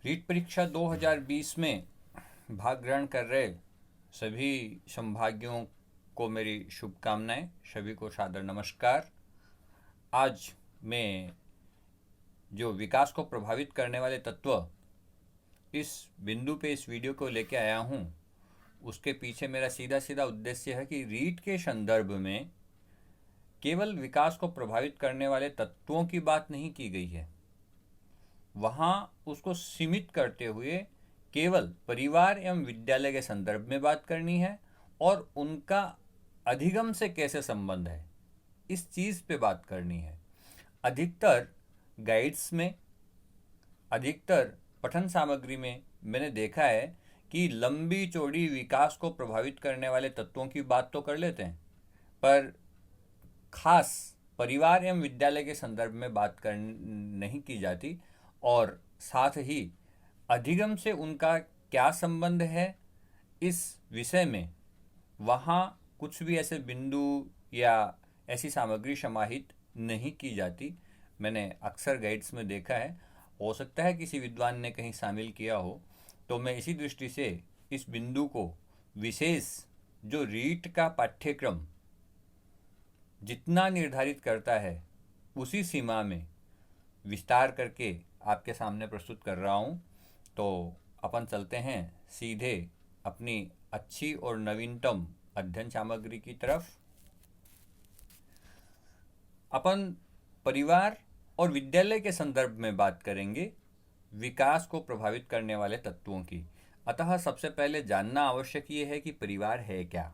रीट परीक्षा 2020 में भाग ग्रहण कर रहे सभी संभागियों को मेरी शुभकामनाएं। सभी को सादर नमस्कार। आज मैं जो विकास को प्रभावित करने वाले तत्व इस बिंदु पे इस वीडियो को लेके आया हूँ, उसके पीछे मेरा सीधा सीधा उद्देश्य है कि रीट के संदर्भ में केवल विकास को प्रभावित करने वाले तत्वों की बात नहीं की गई है, वहाँ उसको सीमित करते हुए केवल परिवार एवं विद्यालय के संदर्भ में बात करनी है और उनका अधिगम से कैसे संबंध है, इस चीज़ पे बात करनी है। अधिकतर गाइड्स में, अधिकतर पठन सामग्री में मैंने देखा है कि लंबी चौड़ी विकास को प्रभावित करने वाले तत्वों की बात तो कर लेते हैं, पर खास परिवार एवं विद्यालय के संदर्भ में बात कर नहीं की जाती और साथ ही अधिगम से उनका क्या संबंध है, इस विषय में वहाँ कुछ भी ऐसे बिंदु या ऐसी सामग्री समाहित नहीं की जाती। मैंने अक्सर गाइड्स में देखा है, हो सकता है किसी विद्वान ने कहीं शामिल किया हो, तो मैं इसी दृष्टि से इस बिंदु को विशेष जो रीट का पाठ्यक्रम जितना निर्धारित करता है उसी सीमा में विस्तार करके आपके सामने प्रस्तुत कर रहा हूँ। तो अपन चलते हैं सीधे अपनी अच्छी और नवीनतम अध्ययन सामग्री की तरफ। अपन परिवार और विद्यालय के संदर्भ में बात करेंगे विकास को प्रभावित करने वाले तत्वों की। अतः सबसे पहले जानना आवश्यक ये है कि परिवार है क्या।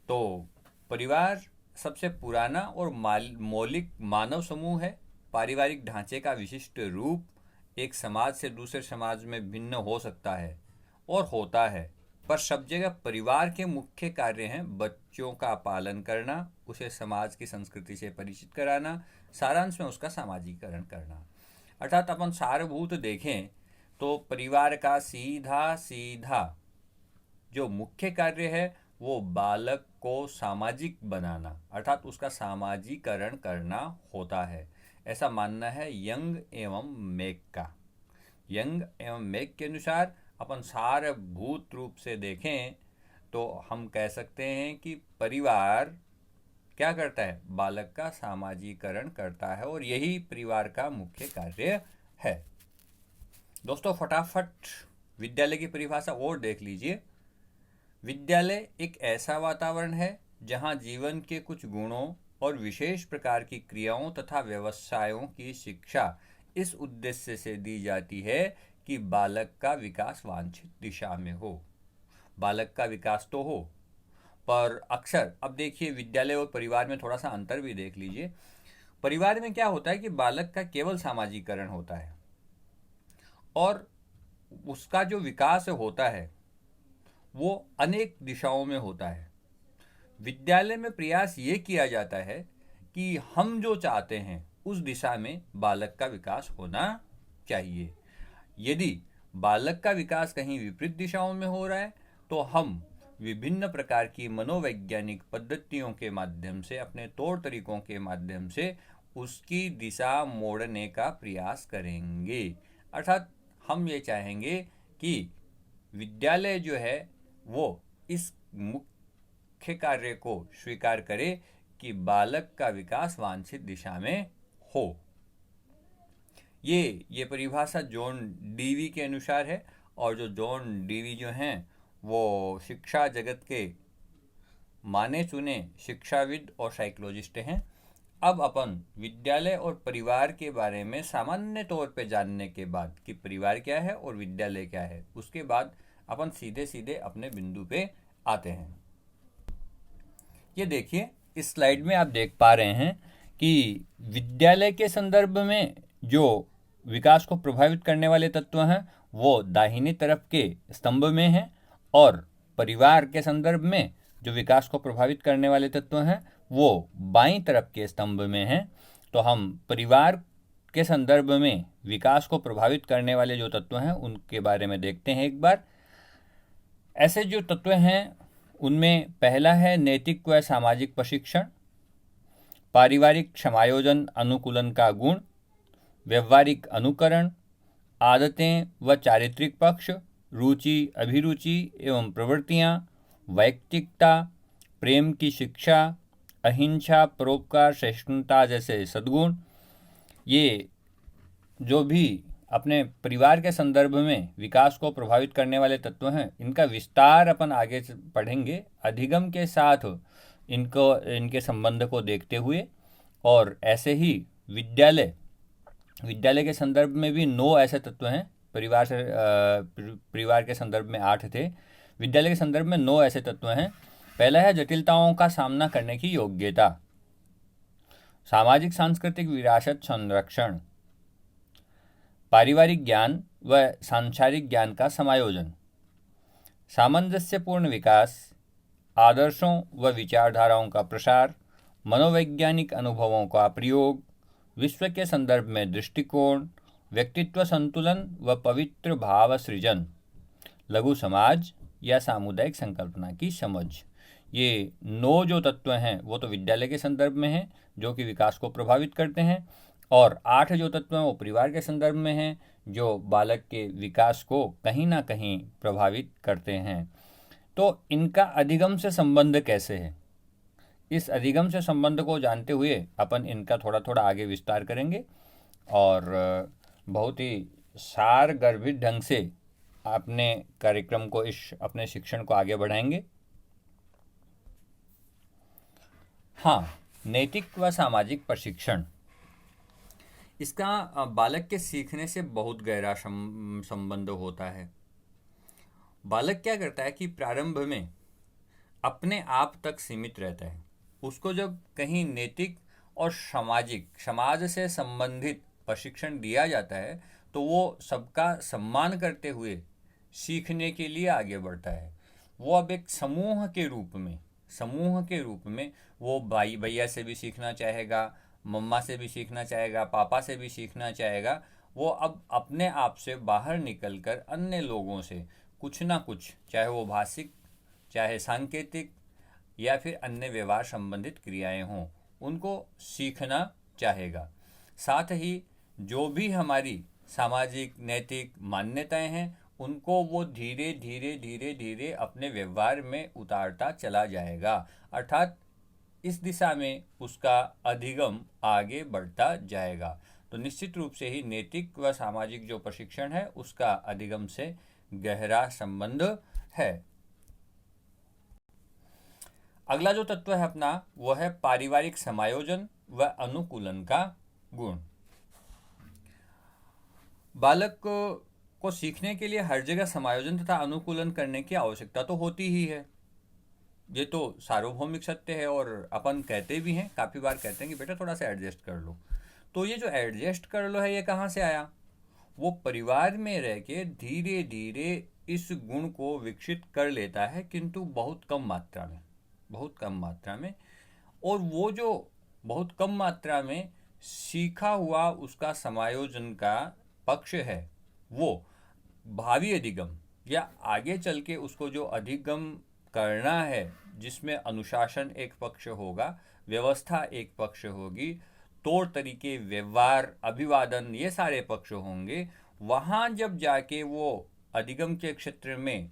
तो परिवार सबसे पुराना और मौलिक मानव समूह है। पारिवारिक ढांचे का विशिष्ट रूप एक समाज से दूसरे समाज में भिन्न हो सकता है और होता है, पर सब जगह परिवार के मुख्य कार्य हैं बच्चों का पालन करना, उसे समाज की संस्कृति से परिचित कराना, सारांश में उसका सामाजिकरण करना। अर्थात अपन सारभूत देखें तो परिवार का सीधा सीधा जो मुख्य कार्य है वो बालक को सामाजिक बनाना, अर्थात उसका सामाजिकरण करना होता है। ऐसा मानना है यंग एवं मेक का। यंग एवं मेक के अनुसार अपन सारभूत रूप से देखें तो हम कह सकते हैं कि परिवार क्या करता है, बालक का सामाजिकरण करता है और यही परिवार का मुख्य कार्य है। दोस्तों फटाफट विद्यालय की परिभाषा और देख लीजिए। विद्यालय एक ऐसा वातावरण है जहां जीवन के कुछ गुणों और विशेष प्रकार की क्रियाओं तथा व्यवसायों की शिक्षा इस उद्देश्य से दी जाती है कि बालक का विकास वांछित दिशा में हो। बालक का विकास तो हो, पर अक्सर अब देखिए विद्यालय और परिवार में थोड़ा सा अंतर भी देख लीजिए। परिवार में क्या होता है कि बालक का केवल सामाजिकरण होता है और उसका जो विकास होता है वो अनेक दिशाओं में होता है। विद्यालय में प्रयास ये किया जाता है कि हम जो चाहते हैं उस दिशा में बालक का विकास होना चाहिए। यदि बालक का विकास कहीं विपरीत दिशाओं में हो रहा है तो हम विभिन्न प्रकार की मनोवैज्ञानिक पद्धतियों के माध्यम से, अपने तौर तरीकों के माध्यम से उसकी दिशा मोड़ने का प्रयास करेंगे। अर्थात हम ये चाहेंगे कि विद्यालय जो है वो इस मुख्य कार्य को स्वीकार करे कि बालक का विकास वांछित दिशा में हो। ये परिभाषा जॉन डीवी के अनुसार है और जो जॉन डीवी जो हैं वो शिक्षा जगत के माने चुने शिक्षाविद और साइकोलॉजिस्ट हैं। अब अपन विद्यालय और परिवार के बारे में सामान्य तौर पे जानने के बाद कि परिवार क्या है और विद्यालय क्या है, उसके बाद अपन सीधे सीधे अपने बिंदु पे आते हैं। ये देखिए इस स्लाइड में आप देख पा रहे हैं कि विद्यालय के संदर्भ में जो विकास को प्रभावित करने वाले तत्व हैं वो दाहिनी तरफ के स्तंभ में हैं और परिवार के संदर्भ में जो विकास को प्रभावित करने वाले तत्व हैं वो बाईं तरफ के स्तंभ में हैं। तो हम परिवार के संदर्भ में विकास को प्रभावित करने वाले जो तत्व हैं उनके बारे में देखते हैं एक बार। ऐसे जो तत्व हैं उनमें पहला है नैतिक व सामाजिक प्रशिक्षण, पारिवारिक समायोजन अनुकूलन का गुण, व्यवहारिक अनुकरण, आदतें व चारित्रिक पक्ष, रुचि, अभिरुचि एवं प्रवृत्तियाँ, वैयक्तिकता, प्रेम की शिक्षा, अहिंसा, परोपकार, सहिष्णुता जैसे सद्गुण, ये जो भी अपने परिवार के संदर्भ में विकास को प्रभावित करने वाले तत्व हैं, इनका विस्तार अपन आगे पढ़ेंगे अधिगम के साथ इनके संबंध को देखते हुए। और ऐसे ही विद्यालय के संदर्भ में भी 9 ऐसे तत्व हैं। परिवार के संदर्भ में 8 थे। विद्यालय के संदर्भ में 9 ऐसे तत्व हैं। पहला है जटिलताओं का सामना करने की योग्यता, सामाजिक सांस्कृतिक विरासत संरक्षण, पारिवारिक ज्ञान व सांसारिक ज्ञान का समायोजन, सामंजस्यपूर्ण विकास, आदर्शों व विचारधाराओं का प्रसार, मनोवैज्ञानिक अनुभवों का प्रयोग, विश्व के संदर्भ में दृष्टिकोण, व्यक्तित्व संतुलन व पवित्र भाव सृजन, लघु समाज या सामुदायिक संकल्पना की समझ। ये 9 जो तत्व हैं वो तो विद्यालय के संदर्भ में हैं, जो कि विकास को प्रभावित करते हैं, और 8 जो तत्व हैं वो परिवार के संदर्भ में हैं, जो बालक के विकास को कहीं ना कहीं प्रभावित करते हैं। तो इनका अधिगम से संबंध कैसे है, इस अधिगम से संबंध को जानते हुए अपन इनका थोड़ा थोड़ा आगे विस्तार करेंगे और बहुत ही सार गर्भित ढंग से अपने कार्यक्रम को, अपने शिक्षण को आगे बढ़ाएंगे। हाँ, नैतिक व सामाजिक प्रशिक्षण, इसका बालक के सीखने से बहुत गहरा संबंध होता है। बालक क्या करता है कि प्रारंभ में अपने आप तक सीमित रहता है। उसको जब कहीं नैतिक और समाज से संबंधित प्रशिक्षण दिया जाता है तो वो सबका सम्मान करते हुए सीखने के लिए आगे बढ़ता है। वो अब एक समूह के रूप में वो भाई भैया से भी सीखना चाहेगा, मम्मा से भी सीखना चाहेगा, पापा से भी सीखना चाहेगा। वो अब अपने आप से बाहर निकलकर अन्य लोगों से कुछ ना कुछ, चाहे वो भाषिक, चाहे सांकेतिक या फिर अन्य व्यवहार संबंधित क्रियाएं हों, उनको सीखना चाहेगा। साथ ही जो भी हमारी सामाजिक नैतिक मान्यताएं हैं उनको वो धीरे धीरे अपने व्यवहार में उतारता चला जाएगा। अर्थात इस दिशा में उसका अधिगम आगे बढ़ता जाएगा। तो निश्चित रूप से ही नैतिक व सामाजिक जो प्रशिक्षण है उसका अधिगम से गहरा संबंध है। अगला जो तत्व है अपना वो है पारिवारिक समायोजन व अनुकूलन का गुण। बालक को सीखने के लिए हर जगह समायोजन तथा अनुकूलन करने की आवश्यकता तो होती ही है। ये तो सार्वभौमिक सत्य है और अपन कहते भी हैं, काफ़ी बार कहते हैं कि बेटा थोड़ा सा एडजस्ट कर लो। तो ये जो एडजस्ट कर लो है ये कहाँ से आया? वो परिवार में रह के धीरे धीरे इस गुण को विकसित कर लेता है, किंतु बहुत कम मात्रा में। और वो जो बहुत कम मात्रा में सीखा हुआ उसका समायोजन का पक्ष है, वो भावी अधिगम या आगे चल के उसको जो अधिगम करना है, जिसमें अनुशासन एक पक्ष होगा, व्यवस्था एक पक्ष होगी, तौर तरीके, व्यवहार, अभिवादन, ये सारे पक्ष होंगे। वहाँ जब जाके वो अधिगम के क्षेत्र में,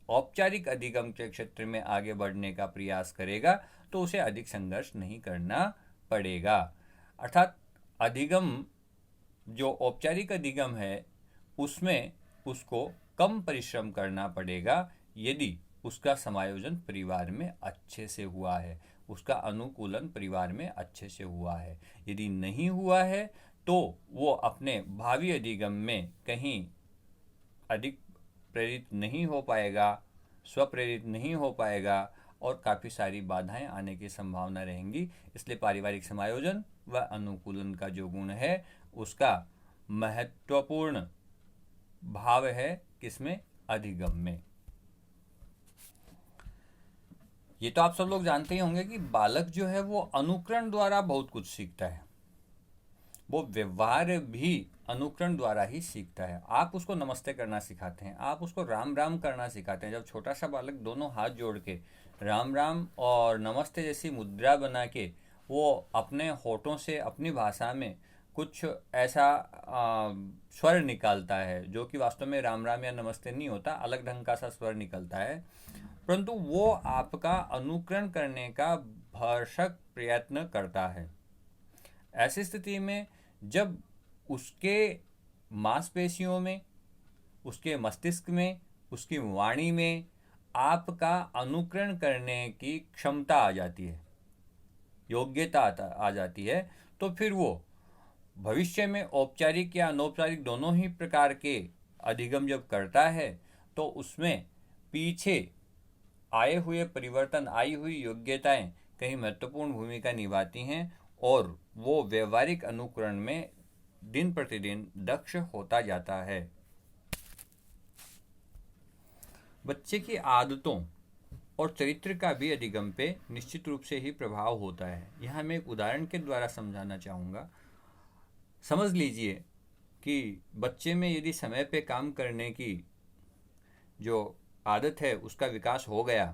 औपचारिक अधिगम के क्षेत्र में आगे बढ़ने का प्रयास करेगा तो उसे अधिक संघर्ष नहीं करना पड़ेगा। अर्थात अधिगम, जो औपचारिक अधिगम है, उसमें उसको कम परिश्रम करना पड़ेगा यदि उसका समायोजन परिवार में अच्छे से हुआ है, उसका अनुकूलन परिवार में अच्छे से हुआ है। यदि नहीं हुआ है तो वो अपने भावी अधिगम में कहीं अधिक प्रेरित नहीं हो पाएगा, स्वप्रेरित नहीं हो पाएगा और काफ़ी सारी बाधाएं आने की संभावना रहेंगी। इसलिए पारिवारिक समायोजन व अनुकूलन का जो गुण है उसका महत्वपूर्ण भाव है किसमें? अधिगम में। ये तो आप सब लोग जानते ही होंगे कि बालक जो है वो अनुकरण द्वारा बहुत कुछ सीखता है। वो व्यवहार भी अनुकरण द्वारा ही सीखता है। आप उसको नमस्ते करना सिखाते हैं, आप उसको राम राम करना सिखाते हैं। जब छोटा सा बालक दोनों हाथ जोड़ के राम राम और नमस्ते जैसी मुद्रा बना के वो अपने होठों से अपनी भाषा में कुछ ऐसा स्वर निकालता है जो कि वास्तव में राम राम या नमस्ते नहीं होता, अलग ढंग का सा स्वर निकलता है, परंतु वो आपका अनुकरण करने का भरसक प्रयत्न करता है। ऐसी स्थिति में जब उसके मांसपेशियों में, उसके मस्तिष्क में, उसकी वाणी में आपका अनुकरण करने की क्षमता आ जाती है, योग्यता आ जाती है, तो फिर वो भविष्य में औपचारिक या अनौपचारिक दोनों ही प्रकार के अधिगम जब करता है तो उसमें पीछे आए हुए परिवर्तन, आई हुई योग्यताएं कहीं महत्वपूर्ण भूमिका निभाती हैं और वो व्यवहारिक अनुकरण में दिन प्रतिदिन दक्ष होता जाता है। बच्चे की आदतों और चरित्र का भी अधिगम पे निश्चित रूप से ही प्रभाव होता है। यहाँ मैं एक उदाहरण के द्वारा समझाना चाहूँगा। समझ लीजिए कि बच्चे में यदि समय पे काम करने की जो आदत है उसका विकास हो गया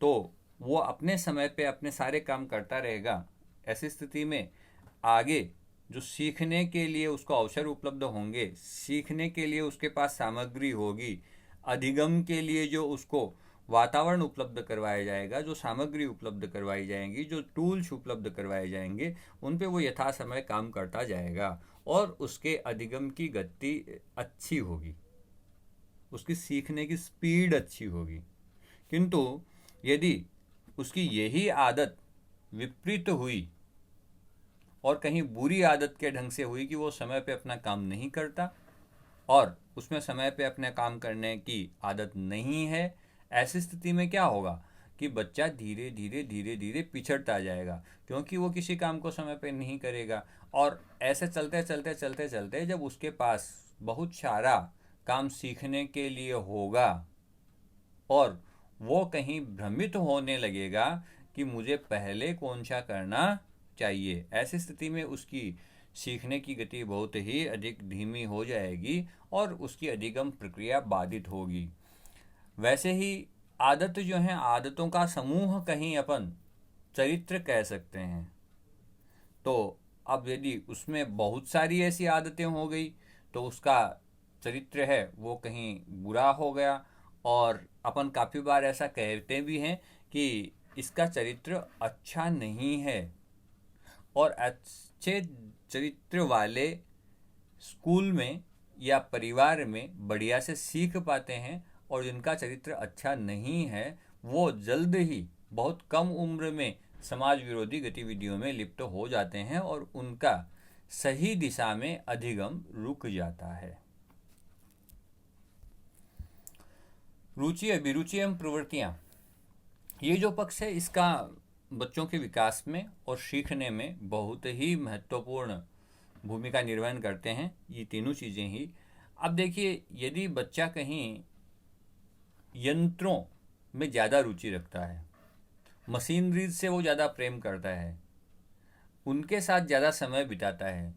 तो वो अपने समय पे अपने सारे काम करता रहेगा। ऐसी स्थिति में आगे जो सीखने के लिए उसको अवसर उपलब्ध होंगे, सीखने के लिए उसके पास सामग्री होगी, अधिगम के लिए जो उसको वातावरण उपलब्ध करवाया जाएगा, जो सामग्री उपलब्ध करवाई जाएंगी, जो टूल्स उपलब्ध करवाए जाएंगे, उन पे वो यथा समय काम करता जाएगा और उसके अधिगम की गति अच्छी होगी, उसकी सीखने की स्पीड अच्छी होगी। किंतु यदि उसकी यही आदत विपरीत हुई और कहीं बुरी आदत के ढंग से हुई कि वो समय पे अपना काम नहीं करता और उसमें समय पे अपने काम करने की आदत नहीं है, ऐसी स्थिति में क्या होगा कि बच्चा धीरे धीरे धीरे धीरे पिछड़ता जाएगा, क्योंकि वो किसी काम को समय पे नहीं करेगा। और ऐसे चलते चलते चलते चलते जब उसके पास बहुत सारा काम सीखने के लिए होगा और वो कहीं भ्रमित होने लगेगा कि मुझे पहले कौन सा करना चाहिए, ऐसी स्थिति में उसकी सीखने की गति बहुत ही अधिक धीमी हो जाएगी और उसकी अधिगम प्रक्रिया बाधित होगी। वैसे ही आदत जो है, आदतों का समूह कहीं अपन चरित्र कह सकते हैं। तो अब यदि उसमें बहुत सारी ऐसी आदतें हो गई तो उसका चरित्र है वो कहीं बुरा हो गया। और अपन काफ़ी बार ऐसा कहते भी हैं कि इसका चरित्र अच्छा नहीं है। और अच्छे चरित्र वाले स्कूल में या परिवार में बढ़िया से सीख पाते हैं और जिनका चरित्र अच्छा नहीं है वो जल्द ही बहुत कम उम्र में समाज विरोधी गतिविधियों में लिप्त हो जाते हैं और उनका सही दिशा में अधिगम रुक जाता है। रुचि, अभिरुचि एवं प्रवृत्तियाँ, ये जो पक्ष है इसका बच्चों के विकास में और सीखने में बहुत ही महत्वपूर्ण भूमिका निर्वहन करते हैं, ये तीनों चीज़ें ही। अब देखिए, यदि बच्चा कहीं यंत्रों में ज़्यादा रुचि रखता है, मशीनरी से वो ज़्यादा प्रेम करता है, उनके साथ ज़्यादा समय बिताता है,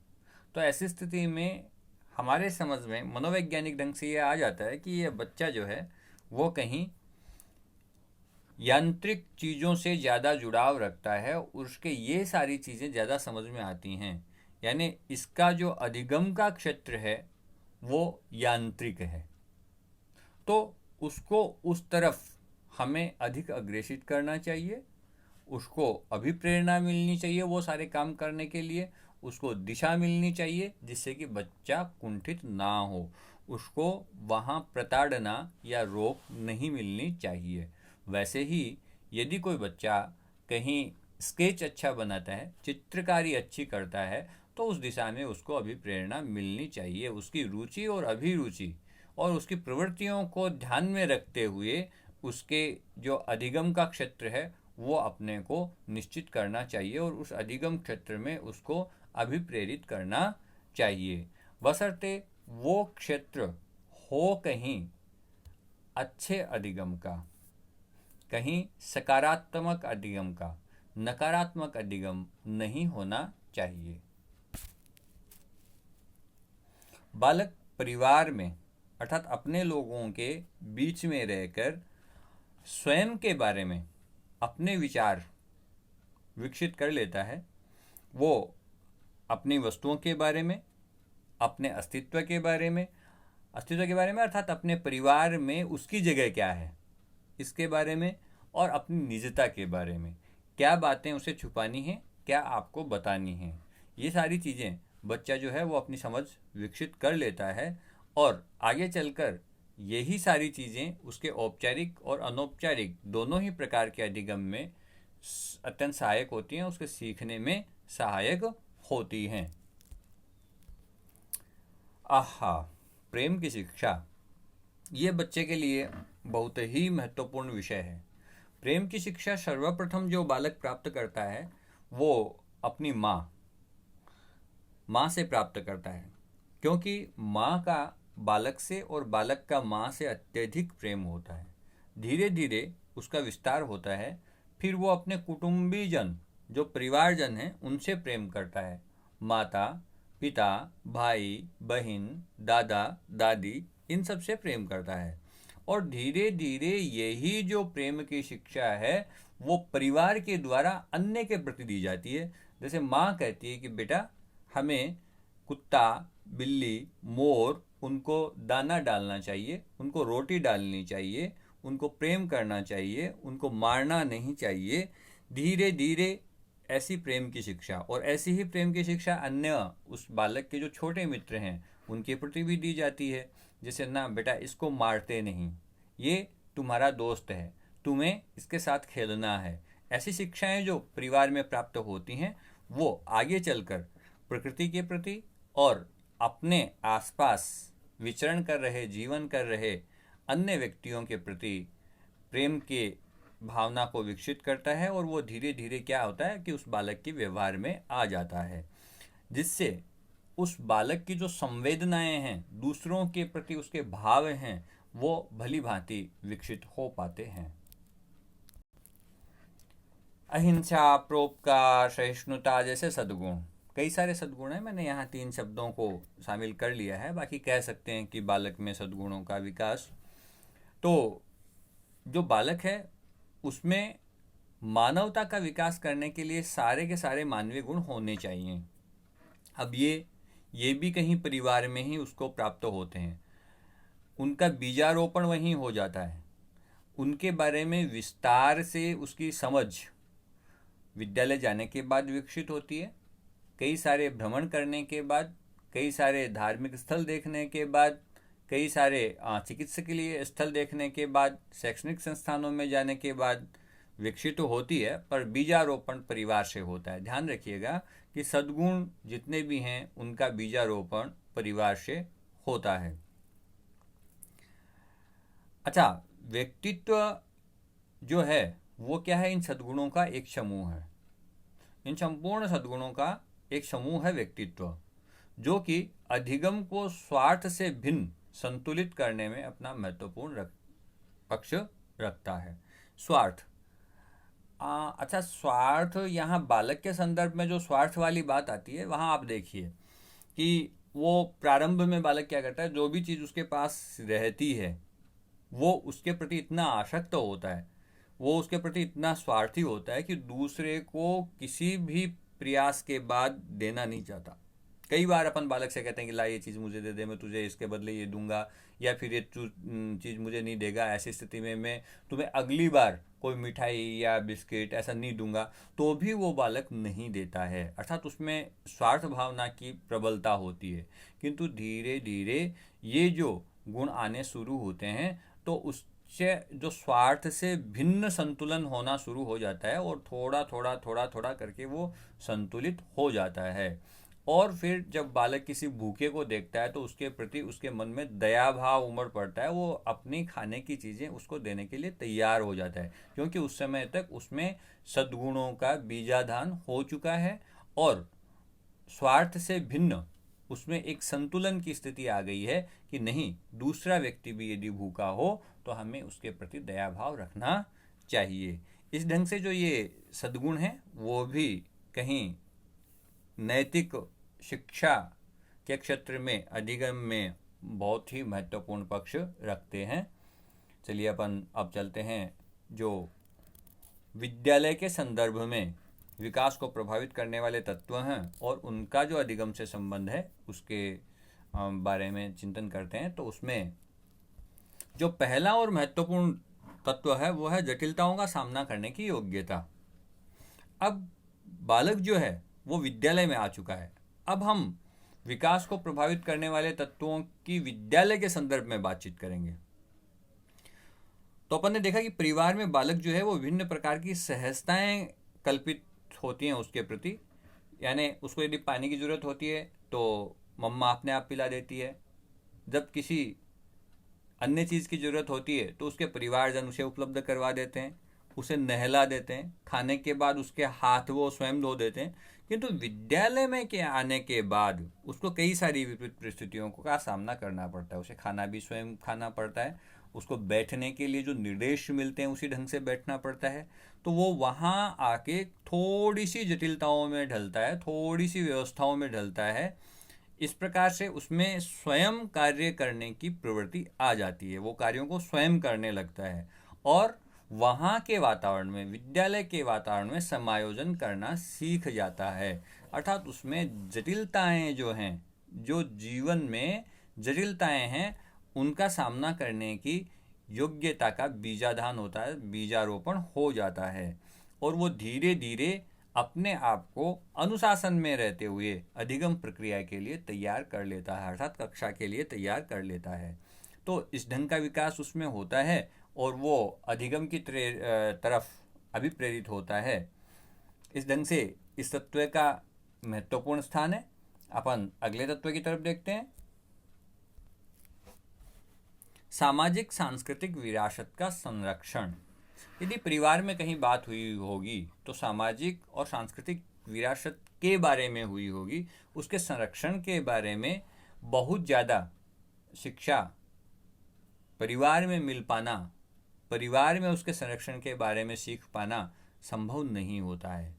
तो ऐसी स्थिति में हमारे समझ में मनोवैज्ञानिक ढंग से ये आ जाता है कि ये बच्चा जो है वो कहीं यांत्रिक चीज़ों से ज़्यादा जुड़ाव रखता है, उसके ये सारी चीज़ें ज़्यादा समझ में आती हैं, यानी इसका जो अधिगम का क्षेत्र है वो यांत्रिक है। तो उसको उस तरफ हमें अधिक अग्रेसित करना चाहिए, उसको अभिप्रेरणा मिलनी चाहिए वो सारे काम करने के लिए, उसको दिशा मिलनी चाहिए जिससे कि बच्चा कुंठित ना हो, उसको वहाँ प्रताड़ना या रोक नहीं मिलनी चाहिए। वैसे ही यदि कोई बच्चा कहीं स्केच अच्छा बनाता है, चित्रकारी अच्छी करता है, तो उस दिशा में उसको अभिप्रेरणा मिलनी चाहिए। उसकी रुचि और अभिरुचि और उसकी प्रवृत्तियों को ध्यान में रखते हुए उसके जो अधिगम का क्षेत्र है वो अपने को निश्चित करना चाहिए और उस अधिगम क्षेत्र में उसको अभिप्रेरित करना चाहिए, बशर्ते वो क्षेत्र हो कहीं अच्छे अधिगम का, कहीं सकारात्मक अधिगम का, नकारात्मक अधिगम नहीं होना चाहिए। बालक परिवार में अर्थात अपने लोगों के बीच में रहकर स्वयं के बारे में अपने विचार विकसित कर लेता है। वो अपनी वस्तुओं के बारे में, अपने अस्तित्व के बारे में, अर्थात अपने परिवार में उसकी जगह क्या है इसके बारे में, और अपनी निजता के बारे में, क्या बातें उसे छुपानी हैं, क्या आपको बतानी हैं। ये सारी चीज़ें बच्चा जो है वो अपनी समझ विकसित कर लेता है, और आगे चलकर यही सारी चीज़ें उसके औपचारिक और अनौपचारिक दोनों ही प्रकार के अधिगम में अत्यंत सहायक होती हैं, उसके सीखने में सहायक होती हैं। आहा, प्रेम की शिक्षा, ये बच्चे के लिए बहुत ही महत्वपूर्ण विषय है। प्रेम की शिक्षा सर्वप्रथम जो बालक प्राप्त करता है वो अपनी माँ से प्राप्त करता है, क्योंकि माँ का बालक से और बालक का माँ से अत्यधिक प्रेम होता है। धीरे धीरे उसका विस्तार होता है, फिर वो अपने कुटुंबीजन जो परिवारजन हैं उनसे प्रेम करता है। माता, पिता, भाई, बहन, दादा, दादी, इन सब से प्रेम करता है। और धीरे धीरे यही जो प्रेम की शिक्षा है वो परिवार के द्वारा अन्य के प्रति दी जाती है। जैसे माँ कहती है कि बेटा हमें कुत्ता, बिल्ली, मोर, उनको दाना डालना चाहिए, उनको रोटी डालनी चाहिए, उनको प्रेम करना चाहिए, उनको मारना नहीं चाहिए। धीरे धीरे ऐसी प्रेम की शिक्षा, और ऐसी ही प्रेम की शिक्षा अन्य उस बालक के जो छोटे मित्र हैं उनके प्रति भी दी जाती है। जैसे ना बेटा इसको मारते नहीं, ये तुम्हारा दोस्त है, तुम्हें इसके साथ खेलना है। ऐसी शिक्षाएं जो परिवार में प्राप्त होती हैं वो आगे चलकर प्रकृति के प्रति और अपने आसपास विचरण कर रहे, जीवन कर रहे अन्य व्यक्तियों के प्रति प्रेम के भावना को विकसित करता है, और वो धीरे धीरे क्या होता है कि उस बालक के व्यवहार में आ जाता है, जिससे उस बालक की जो संवेदनाएं हैं, दूसरों के प्रति उसके भाव हैं, वो भली भांति विकसित हो पाते हैं। अहिंसा, परोपकार, सहिष्णुता जैसे सद्गुण, कई सारे सद्गुण हैं। मैंने यहाँ 3 शब्दों को शामिल कर लिया है, बाकी कह सकते हैं कि बालक में सद्गुणों का विकास। तो जो बालक है उसमें मानवता का विकास करने के लिए सारे के सारे मानवीय गुण होने चाहिए। अब ये भी कहीं परिवार में ही उसको प्राप्त होते हैं, उनका बीजारोपण वहीं हो जाता है, उनके बारे में विस्तार से उसकी समझ विद्यालय जाने के बाद विकसित होती है। कई सारे भ्रमण करने के बाद, कई सारे धार्मिक स्थल देखने के बाद, कई सारे चिकित्सकीय स्थल देखने के बाद, शैक्षणिक संस्थानों में जाने के बाद विकसित होती है, पर बीजारोपण परिवार से होता है। ध्यान रखिएगा कि सद्गुण जितने भी हैं उनका बीजारोपण परिवार से होता है। अच्छा, व्यक्तित्व जो है वो क्या है? इन सद्गुणों का एक समूह है। इन संपूर्ण सद्गुणों का एक समूह है व्यक्तित्व, जो कि अधिगम को स्वार्थ से भिन्न संतुलित करने में अपना महत्वपूर्ण पक्ष रखता है। स्वार्थ, अच्छा, स्वार्थ यहाँ बालक के संदर्भ में जो स्वार्थ वाली बात आती है वहाँ आप देखिए कि वो प्रारंभ में बालक क्या करता है, जो भी चीज़ उसके पास रहती है वो उसके प्रति इतना आसक्त होता है, वो उसके प्रति इतना स्वार्थी होता है कि दूसरे को किसी भी प्रयास के बाद देना नहीं चाहता। कई बार अपन बालक से कहते हैं कि ला ये चीज़ मुझे दे दे, मैं तुझे इसके बदले ये दूंगा, या फिर ये चीज़ मुझे नहीं देगा, ऐसी स्थिति में मैं तुम्हें अगली बार कोई मिठाई या बिस्किट ऐसा नहीं दूंगा, तो भी वो बालक नहीं देता है। अर्थात उसमें स्वार्थ भावना की प्रबलता होती है। किंतु धीरे धीरे ये जो गुण आने शुरू होते हैं तो उससे जो स्वार्थ से भिन्न संतुलन होना शुरू हो जाता है, और थोड़ा थोड़ा थोड़ा थोड़ा करके वो संतुलित हो जाता है। और फिर जब बालक किसी भूखे को देखता है तो उसके प्रति उसके मन में दया भाव उमड़ पड़ता है, वो अपनी खाने की चीज़ें उसको देने के लिए तैयार हो जाता है, क्योंकि उस समय तक उसमें सद्गुणों का बीजाधान हो चुका है और स्वार्थ से भिन्न उसमें एक संतुलन की स्थिति आ गई है कि नहीं, दूसरा व्यक्ति भी यदि भूखा हो तो हमें उसके प्रति दया भाव रखना चाहिए। इस ढंग से जो ये सद्गुण हैं वो भी कहीं नैतिक शिक्षा के क्षेत्र में, अधिगम में बहुत ही महत्वपूर्ण पक्ष रखते हैं। चलिए अपन अब चलते हैं जो विद्यालय के संदर्भ में विकास को प्रभावित करने वाले तत्व हैं और उनका जो अधिगम से संबंध है उसके बारे में चिंतन करते हैं। तो उसमें जो पहला और महत्वपूर्ण तत्व है वो है जटिलताओं का सामना करने की योग्यता। अब बालक जो है वो विद्यालय में आ चुका है। अब हम विकास को प्रभावित करने वाले तत्वों की विद्यालय के संदर्भ में बातचीत करेंगे। तो अपन ने देखा कि परिवार में बालक जो है वो विभिन्न प्रकार की सहजताएं कल्पित होती हैं उसके प्रति। यानी उसको यदि पानी की ज़रूरत होती है तो मम्मा अपने आप पिला देती है। जब किसी अन्य चीज़ की ज़रूरत होती है तो उसके परिवारजन उसे उपलब्ध करवा देते हैं, उसे नहला देते हैं, खाने के बाद उसके हाथ वो स्वयं धो देते हैं। किंतु विद्यालय में के आने के बाद उसको कई सारी विपरीत परिस्थितियों का सामना करना पड़ता है। उसे खाना भी स्वयं खाना पड़ता है, उसको बैठने के लिए जो निर्देश मिलते हैं उसी ढंग से बैठना पड़ता है। तो वो वहाँ आके थोड़ी सी जटिलताओं में ढलता है, थोड़ी सी व्यवस्थाओं में ढलता है। इस प्रकार से उसमें स्वयं कार्य करने की प्रवृत्ति आ जाती है, वो कार्यों को स्वयं करने लगता है और वहाँ के वातावरण में, विद्यालय के वातावरण में समायोजन करना सीख जाता है। अर्थात उसमें जटिलताएं जो हैं, जो जीवन में जटिलताएं हैं, उनका सामना करने की योग्यता का बीजाधान होता है, बीजारोपण हो जाता है और वो धीरे धीरे अपने आप को अनुशासन में रहते हुए अधिगम प्रक्रिया के लिए तैयार कर लेता है, अर्थात कक्षा के लिए तैयार कर लेता है। तो इस ढंग का विकास उसमें होता है और वो अधिगम की तरफ अभिप्रेरित होता है। इस ढंग से इस तत्व का महत्वपूर्ण स्थान है। अपन अगले तत्व की तरफ देखते हैं। सामाजिक सांस्कृतिक विरासत का संरक्षण। यदि परिवार में कहीं बात हुई होगी तो सामाजिक और सांस्कृतिक विरासत के बारे में हुई होगी, उसके संरक्षण के बारे में बहुत ज़्यादा शिक्षा परिवार में मिल पाना, परिवार में उसके संरक्षण के बारे में सीख पाना संभव नहीं होता है।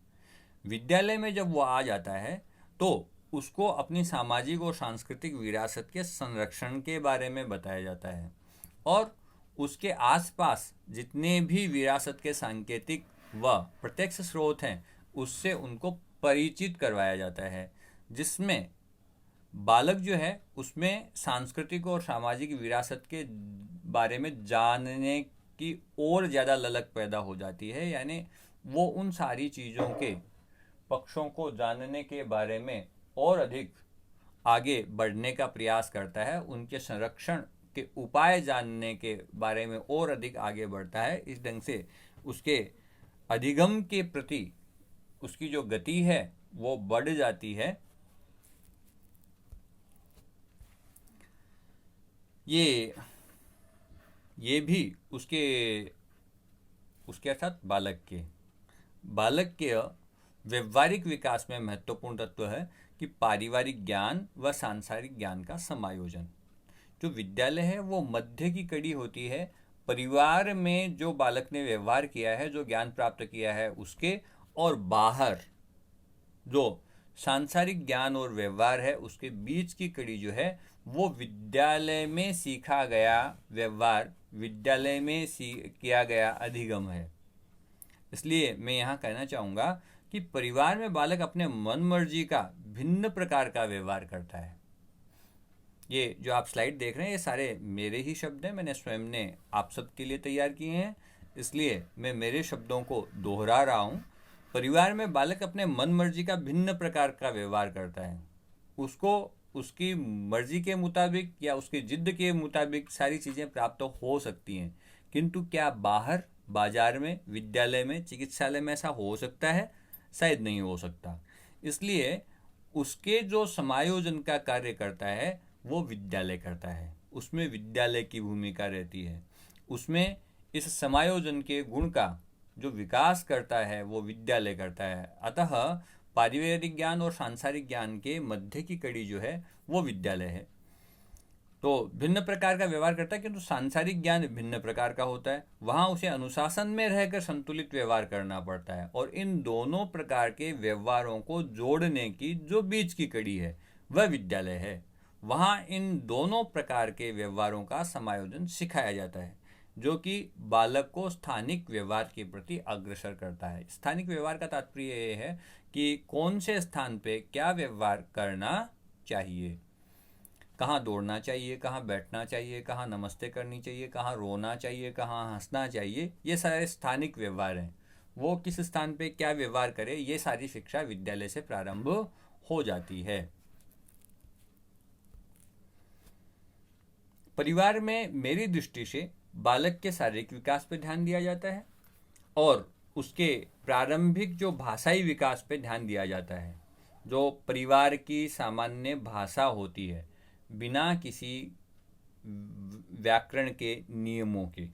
विद्यालय में जब वो आ जाता है तो उसको अपनी सामाजिक और सांस्कृतिक विरासत के संरक्षण के बारे में बताया जाता है और उसके आसपास जितने भी विरासत के सांकेतिक व प्रत्यक्ष स्रोत हैं उससे उनको परिचित करवाया जाता है, जिसमें बालक जो है उसमें सांस्कृतिक और सामाजिक विरासत के बारे में जानने की और ज़्यादा ललक पैदा हो जाती है। यानी वो उन सारी चीज़ों के पक्षों को जानने के बारे में और अधिक आगे बढ़ने का प्रयास करता है, उनके संरक्षण के उपाय जानने के बारे में और अधिक आगे बढ़ता है। इस ढंग से उसके अधिगम के प्रति उसकी जो गति है वो बढ़ जाती है। ये भी उसके अर्थात बालक के व्यवहारिक विकास में महत्वपूर्ण तत्व है कि पारिवारिक ज्ञान व सांसारिक ज्ञान का समायोजन। जो विद्यालय है वो मध्य की कड़ी होती है परिवार में जो बालक ने व्यवहार किया है, जो ज्ञान प्राप्त किया है उसके, और बाहर जो सांसारिक ज्ञान और व्यवहार है उसके बीच की कड़ी जो है वो विद्यालय में सीखा गया व्यवहार, विद्यालय में किया गया अधिगम है। इसलिए मैं यहाँ कहना चाहूँगा कि परिवार में बालक अपने मन मर्जी का भिन्न प्रकार का व्यवहार करता है। ये जो आप स्लाइड देख रहे हैं ये सारे मेरे ही शब्द हैं, मैंने स्वयं ने आप सबके लिए तैयार किए हैं, इसलिए मैं मेरे शब्दों को दोहरा रहा हूँ। परिवार में बालक अपने मन मर्जी का भिन्न प्रकार का व्यवहार करता है। उसको उसकी मर्जी के मुताबिक या उसकी जिद के मुताबिक सारी चीज़ें प्राप्त हो सकती हैं, किंतु क्या बाहर बाजार में, विद्यालय में, चिकित्सालय में ऐसा हो सकता है? शायद नहीं हो सकता। इसलिए उसके जो समायोजन का कार्य करता है वो विद्यालय करता है, उसमें विद्यालय की भूमिका रहती है। उसमें इस समायोजन के गुण का जो विकास करता है वो विद्यालय करता है। अतः पारिवारिक ज्ञान और सांसारिक ज्ञान के मध्य की कड़ी जो है वो विद्यालय है। तो भिन्न प्रकार का व्यवहार करता है, किंतु सांसारिक ज्ञान भिन्न प्रकार का होता है। वहाँ उसे अनुशासन में रहकर संतुलित व्यवहार करना पड़ता है और इन दोनों प्रकार के व्यवहारों को जोड़ने की जो बीच की कड़ी है वह विद्यालय है। वहाँ इन दोनों प्रकार के व्यवहारों का समायोजन सिखाया जाता है। जो कि बालक को स्थानिक व्यवहार के प्रति अग्रसर करता है। स्थानिक व्यवहार का तात्पर्य ये है कि कौन से स्थान पे क्या व्यवहार करना चाहिए, कहाँ दौड़ना चाहिए, कहाँ बैठना चाहिए, कहाँ नमस्ते करनी चाहिए, कहाँ रोना चाहिए, कहाँ हंसना चाहिए, ये सारे स्थानिक व्यवहार हैं। वो किस स्थान पे क्या व्यवहार करे, ये सारी शिक्षा विद्यालय से प्रारंभ हो जाती है। परिवार में मेरी दृष्टि से बालक के शारीरिक विकास पर ध्यान दिया जाता है और उसके प्रारंभिक जो भाषाई विकास पे ध्यान दिया जाता है। जो परिवार की सामान्य भाषा होती है बिना किसी व्याकरण के नियमों के।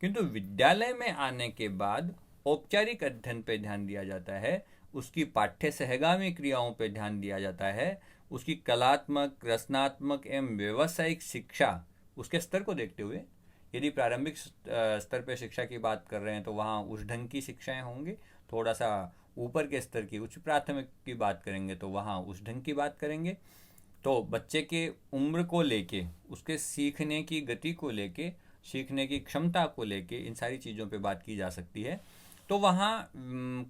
किंतु विद्यालय में आने के बाद औपचारिक अध्ययन पे ध्यान दिया जाता है, उसकी पाठ्य सहगामी क्रियाओं पे ध्यान दिया जाता है, उसकी कलात्मक, रचनात्मक एवं व्यावसायिक शिक्षा उसके स्तर को देखते हुए। यदि प्रारंभिक स्तर पर शिक्षा की बात कर रहे हैं तो वहाँ उस ढंग की शिक्षाएं होंगी। थोड़ा सा ऊपर के स्तर की उच्च प्राथमिक की बात करेंगे तो वहाँ उस ढंग की बात करेंगे। तो बच्चे के उम्र को लेके, उसके सीखने की गति को लेके, सीखने की क्षमता को लेके इन सारी चीज़ों पे बात की जा सकती है। तो वहाँ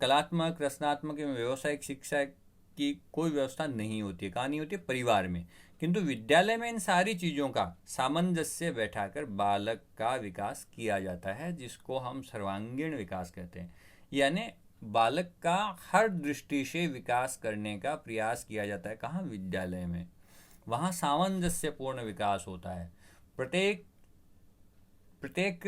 कलात्मक, रचनात्मक एवं व्यावसायिक शिक्षा की कोई व्यवस्था नहीं होती है। कहाँ नहीं होती है? परिवार में। किंतु विद्यालय में इन सारी चीज़ों का सामंजस्य बैठाकर बालक का विकास किया जाता है, जिसको हम सर्वांगीण विकास कहते हैं। यानी बालक का हर दृष्टि से विकास करने का प्रयास किया जाता है। कहाँ? विद्यालय में। वहाँ सामंजस्यपूर्ण विकास होता है। प्रत्येक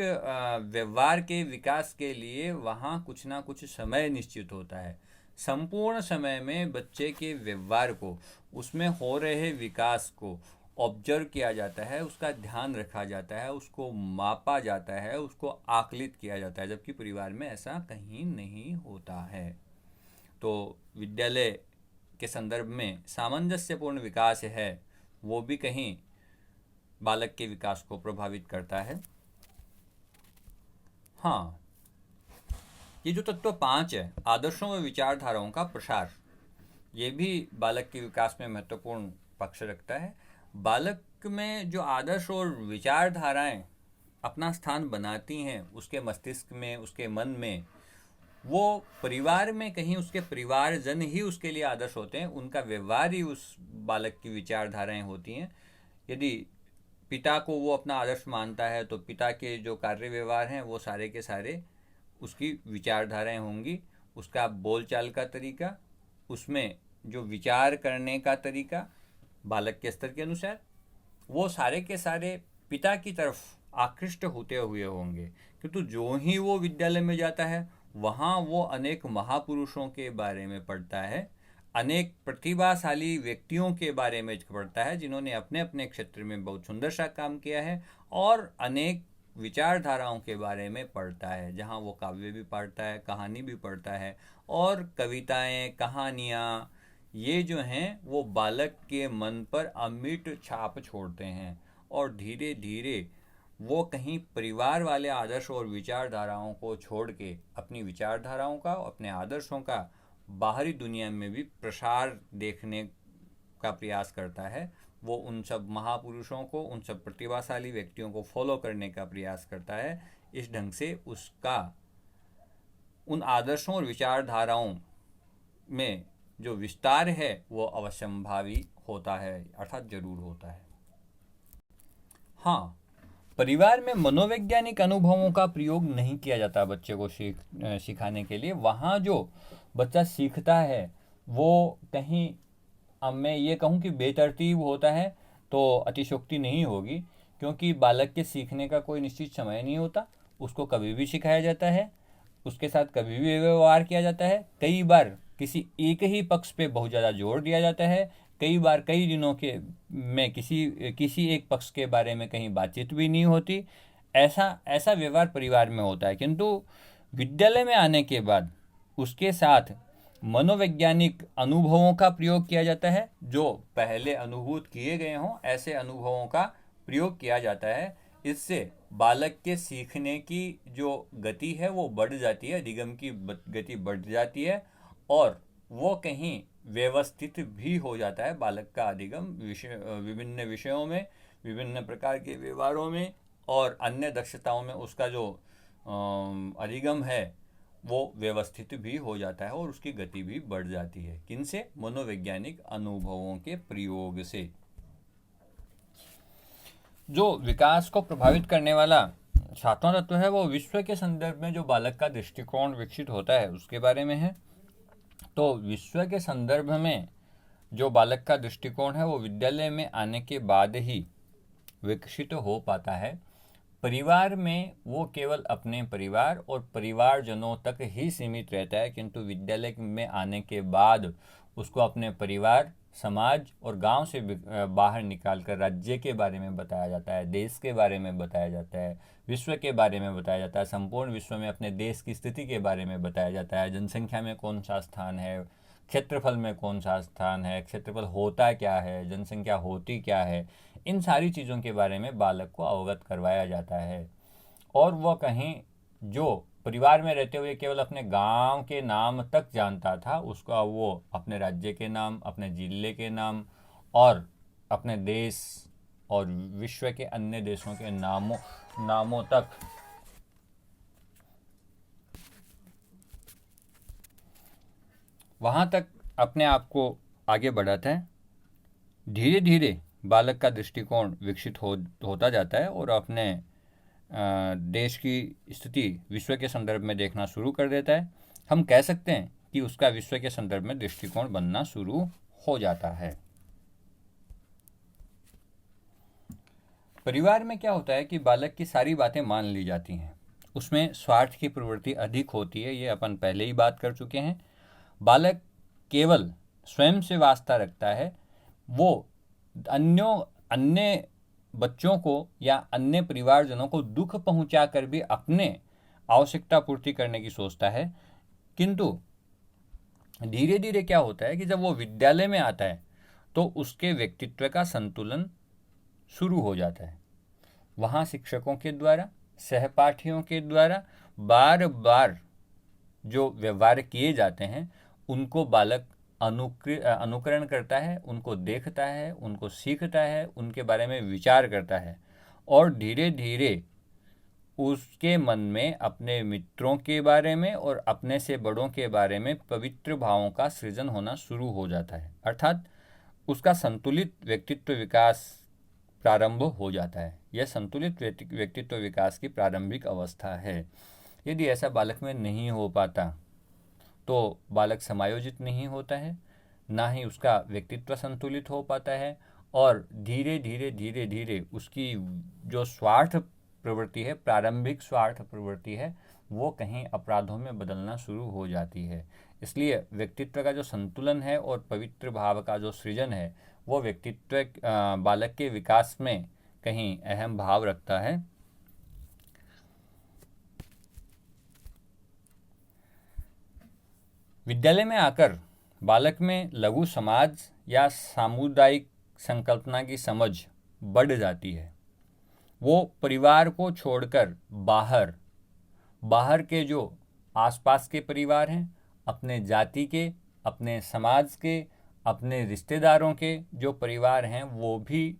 व्यवहार के विकास के लिए वहाँ कुछ ना कुछ समय निश्चित होता है। संपूर्ण समय में बच्चे के व्यवहार को, उसमें हो रहे विकास को ऑब्जर्व किया जाता है, उसका ध्यान रखा जाता है, उसको मापा जाता है, उसको आकलित किया जाता है, जबकि परिवार में ऐसा कहीं नहीं होता है। तो विद्यालय के संदर्भ में सामंजस्यपूर्ण विकास है, वो भी कहीं बालक के विकास को प्रभावित करता है। हाँ, ये जो तत्व 5 है, आदर्शों व विचारधाराओं का प्रसार, ये भी बालक के विकास में महत्वपूर्ण पक्ष रखता है। बालक में जो आदर्श और विचारधाराएं अपना स्थान बनाती हैं उसके मस्तिष्क में, उसके मन में, वो परिवार में कहीं उसके परिवारजन ही उसके लिए आदर्श होते हैं। उनका व्यवहार ही उस बालक की विचारधाराएं होती हैं। यदि पिता को वो अपना आदर्श मानता है तो पिता के जो कार्य व्यवहार हैं वो सारे के सारे उसकी विचारधाराएं होंगी। उसका बोलचाल का तरीका, उसमें जो विचार करने का तरीका बालक के स्तर के अनुसार, वो सारे के सारे पिता की तरफ आकृष्ट होते हुए होंगे। किंतु जो ही वो विद्यालय में जाता है वहाँ वो अनेक महापुरुषों के बारे में पढ़ता है, अनेक प्रतिभाशाली व्यक्तियों के बारे में पढ़ता है जिन्होंने अपने अपने क्षेत्र में बहुत सुंदर सा काम किया है, और अनेक विचारधाराओं के बारे में पढ़ता है, जहाँ वो काव्य भी पढ़ता है, कहानी भी पढ़ता है, और कविताएं, कहानियाँ, ये जो हैं वो बालक के मन पर अमिट छाप छोड़ते हैं। और धीरे धीरे वो कहीं परिवार वाले आदर्श और विचारधाराओं को छोड़ के अपनी विचारधाराओं का, अपने आदर्शों का बाहरी दुनिया में भी प्रसार देखने का प्रयास करता है। वो उन सब महापुरुषों को, उन सब प्रतिभाशाली व्यक्तियों को फॉलो करने का प्रयास करता है। इस ढंग से उसका उन आदर्शों और विचारधाराओं में जो विस्तार है वो अवश्यंभावी होता है, अर्थात जरूर होता है। हाँ, परिवार में मनोवैज्ञानिक अनुभवों का प्रयोग नहीं किया जाता बच्चे को सिखाने के लिए। वहाँ जो बच्चा सीखता है वो कहीं, अब मैं ये कहूँ कि बेतरतीब होता है तो अतिशयोक्ति नहीं होगी, क्योंकि बालक के सीखने का कोई निश्चित समय नहीं होता। उसको कभी भी सिखाया जाता है, उसके साथ कभी भी व्यवहार किया जाता है। कई बार किसी एक ही पक्ष पे बहुत ज़्यादा जोर दिया जाता है, कई बार कई दिनों के में किसी एक पक्ष के बारे में कहीं बातचीत भी नहीं होती। ऐसा व्यवहार परिवार में होता है। किंतु विद्यालय में आने के बाद उसके साथ मनोवैज्ञानिक अनुभवों का प्रयोग किया जाता है। जो पहले अनुभूत किए गए हों ऐसे अनुभवों का प्रयोग किया जाता है। इससे बालक के सीखने की जो गति है वो बढ़ जाती है, अधिगम की गति बढ़ जाती है, और वो कहीं व्यवस्थित भी हो जाता है बालक का अधिगम विभिन्न विषयों में, विभिन्न प्रकार के व्यवहारों में, और अन्य दक्षताओं में उसका जो अधिगम है वो व्यवस्थित भी हो जाता है और उसकी गति भी बढ़ जाती है। किनसे? मनोवैज्ञानिक अनुभवों के प्रयोग से। जो विकास को प्रभावित करने वाला सातवां तत्व है वो विश्व के संदर्भ में जो बालक का दृष्टिकोण विकसित होता है उसके बारे में है। तो विश्व के संदर्भ में जो बालक का दृष्टिकोण है वो विद्यालय में आने के बाद ही विकसित हो पाता है। परिवार में वो केवल अपने परिवार और परिवारजनों तक ही सीमित रहता है, किंतु विद्यालय में आने के बाद उसको अपने परिवार, समाज और गांव से बाहर निकालकर राज्य के बारे में बताया जाता है, देश के बारे में बताया जाता है, विश्व के बारे में बताया जाता है, संपूर्ण विश्व में अपने देश की स्थिति के बारे में बताया जाता है। जनसंख्या में कौन सा स्थान है, क्षेत्रफल में कौन सा स्थान है, क्षेत्रफल होता क्या है, जनसंख्या होती क्या है, इन सारी चीज़ों के बारे में बालक को अवगत करवाया जाता है। और वह कहीं जो परिवार में रहते हुए केवल अपने गांव के नाम तक जानता था, उसका वो अपने राज्य के नाम, अपने जिले के नाम और अपने देश और विश्व के अन्य देशों के नामों तक वहाँ तक अपने आप को आगे बढ़ाता है। धीरे धीरे बालक का दृष्टिकोण विकसित होता जाता है और अपने देश की स्थिति विश्व के संदर्भ में देखना शुरू कर देता है। हम कह सकते हैं कि उसका विश्व के संदर्भ में दृष्टिकोण बनना शुरू हो जाता है। परिवार में क्या होता है कि बालक की सारी बातें मान ली जाती हैं, उसमें स्वार्थ की प्रवृत्ति अधिक होती है, ये अपन पहले ही बात कर चुके हैं। बालक केवल स्वयं से वास्ता रखता है, वो अन्य बच्चों को या अन्य परिवारजनों को दुख पहुंचाकर भी अपने आवश्यकता पूर्ति करने की सोचता है। किंतु धीरे धीरे क्या होता है कि जब वो विद्यालय में आता है तो उसके व्यक्तित्व का संतुलन शुरू हो जाता है। वहाँ शिक्षकों के द्वारा, सहपाठियों के द्वारा बार बार जो व्यवहार किए जाते हैं उनको बालक अनुकरण करता है, उनको देखता है, उनको सीखता है, उनके बारे में विचार करता है और धीरे धीरे उसके मन में अपने मित्रों के बारे में और अपने से बड़ों के बारे में पवित्र भावों का सृजन होना शुरू हो जाता है। अर्थात उसका संतुलित व्यक्तित्व विकास प्रारंभ हो जाता है। यह संतुलित व्यक्तित्व विकास की प्रारंभिक अवस्था है। यदि ऐसा बालक में नहीं हो पाता तो बालक समायोजित नहीं होता है, ना ही उसका व्यक्तित्व संतुलित हो पाता है और धीरे धीरे उसकी जो स्वार्थ प्रवृत्ति है, प्रारंभिक स्वार्थ प्रवृत्ति है, वो कहीं अपराधों में बदलना शुरू हो जाती है। इसलिए व्यक्तित्व का जो संतुलन है और पवित्र भाव का जो सृजन है वो व्यक्तित्व बालक के विकास में कहीं अहम भाव रखता है। विद्यालय में आकर बालक में लघु समाज या सामुदायिक संकल्पना की समझ बढ़ जाती है। वो परिवार को छोड़कर बाहर के जो आसपास के परिवार हैं, अपने जाति के, अपने समाज के, अपने रिश्तेदारों के जो परिवार हैं वो भी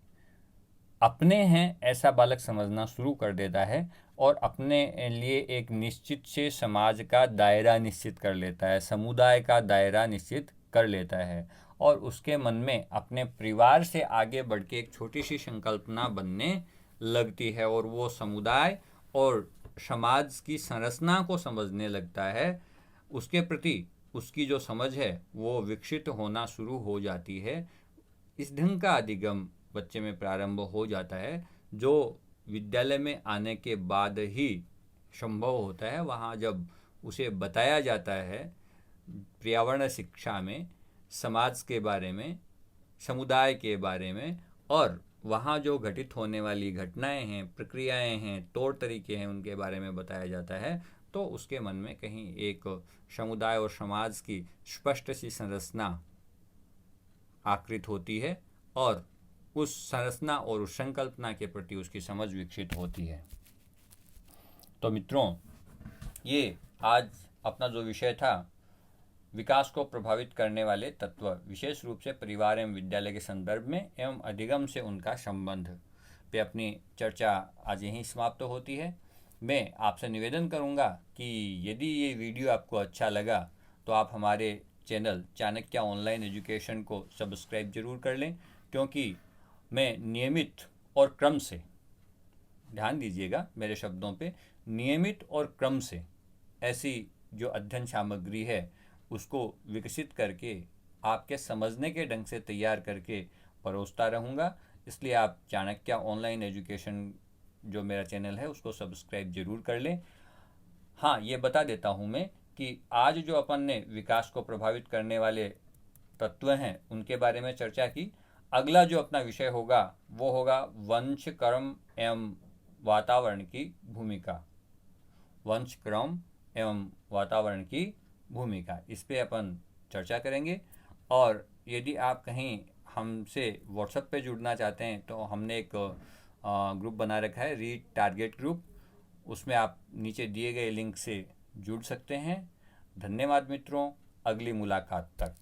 अपने हैं ऐसा बालक समझना शुरू कर देता है और अपने लिए एक निश्चित से समाज का दायरा निश्चित कर लेता है, समुदाय का दायरा निश्चित कर लेता है और उसके मन में अपने परिवार से आगे बढ़ के एक छोटी सी संकल्पना बनने लगती है और वो समुदाय और समाज की संरचना को समझने लगता है। उसके प्रति उसकी जो समझ है वो विकसित होना शुरू हो जाती है। इस ढंग का अधिगम बच्चे में प्रारंभ हो जाता है जो विद्यालय में आने के बाद ही संभव होता है। वहाँ जब उसे बताया जाता है पर्यावरण शिक्षा में समाज के बारे में, समुदाय के बारे में और वहाँ जो घटित होने वाली घटनाएं हैं, प्रक्रियाएं हैं, तौर तरीके हैं, उनके बारे में बताया जाता है, तो उसके मन में कहीं एक समुदाय और समाज की स्पष्ट सी संरचना आकृत होती है और उस संरचना और उस संकल्पना के प्रति उसकी समझ विकसित होती है। तो मित्रों, ये आज अपना जो विषय था विकास को प्रभावित करने वाले तत्व, विशेष रूप से परिवार एवं विद्यालय के संदर्भ में एवं अधिगम से उनका संबंध। पे अपनी चर्चा आज यहीं समाप्त होती है। मैं आपसे निवेदन करूंगा कि यदि ये वीडियो आपको अच्छा लगा तो आप हमारे चैनल चाणक्य ऑनलाइन एजुकेशन को सब्सक्राइब जरूर कर लें, क्योंकि मैं नियमित और क्रम से, ध्यान दीजिएगा मेरे शब्दों पे, नियमित और क्रम से ऐसी जो अध्ययन सामग्री है उसको विकसित करके आपके समझने के ढंग से तैयार करके परोसता रहूँगा। इसलिए आप चाणक्य ऑनलाइन एजुकेशन जो मेरा चैनल है उसको सब्सक्राइब जरूर कर लें। हाँ, ये बता देता हूँ मैं कि आज जो अपन ने विकास को प्रभावित करने वाले तत्व हैं उनके बारे में चर्चा की। अगला जो अपना विषय होगा वो होगा वंश, कर्म एवं वातावरण की भूमिका। वंश, क्रम एवं वातावरण की भूमिका, इस पे अपन चर्चा करेंगे। और यदि आप कहीं हमसे व्हाट्सएप पे जुड़ना चाहते हैं तो हमने एक ग्रुप बना रखा है, रीड टारगेट ग्रुप। उसमें आप नीचे दिए गए लिंक से जुड़ सकते हैं। धन्यवाद मित्रों, अगली मुलाकात तक।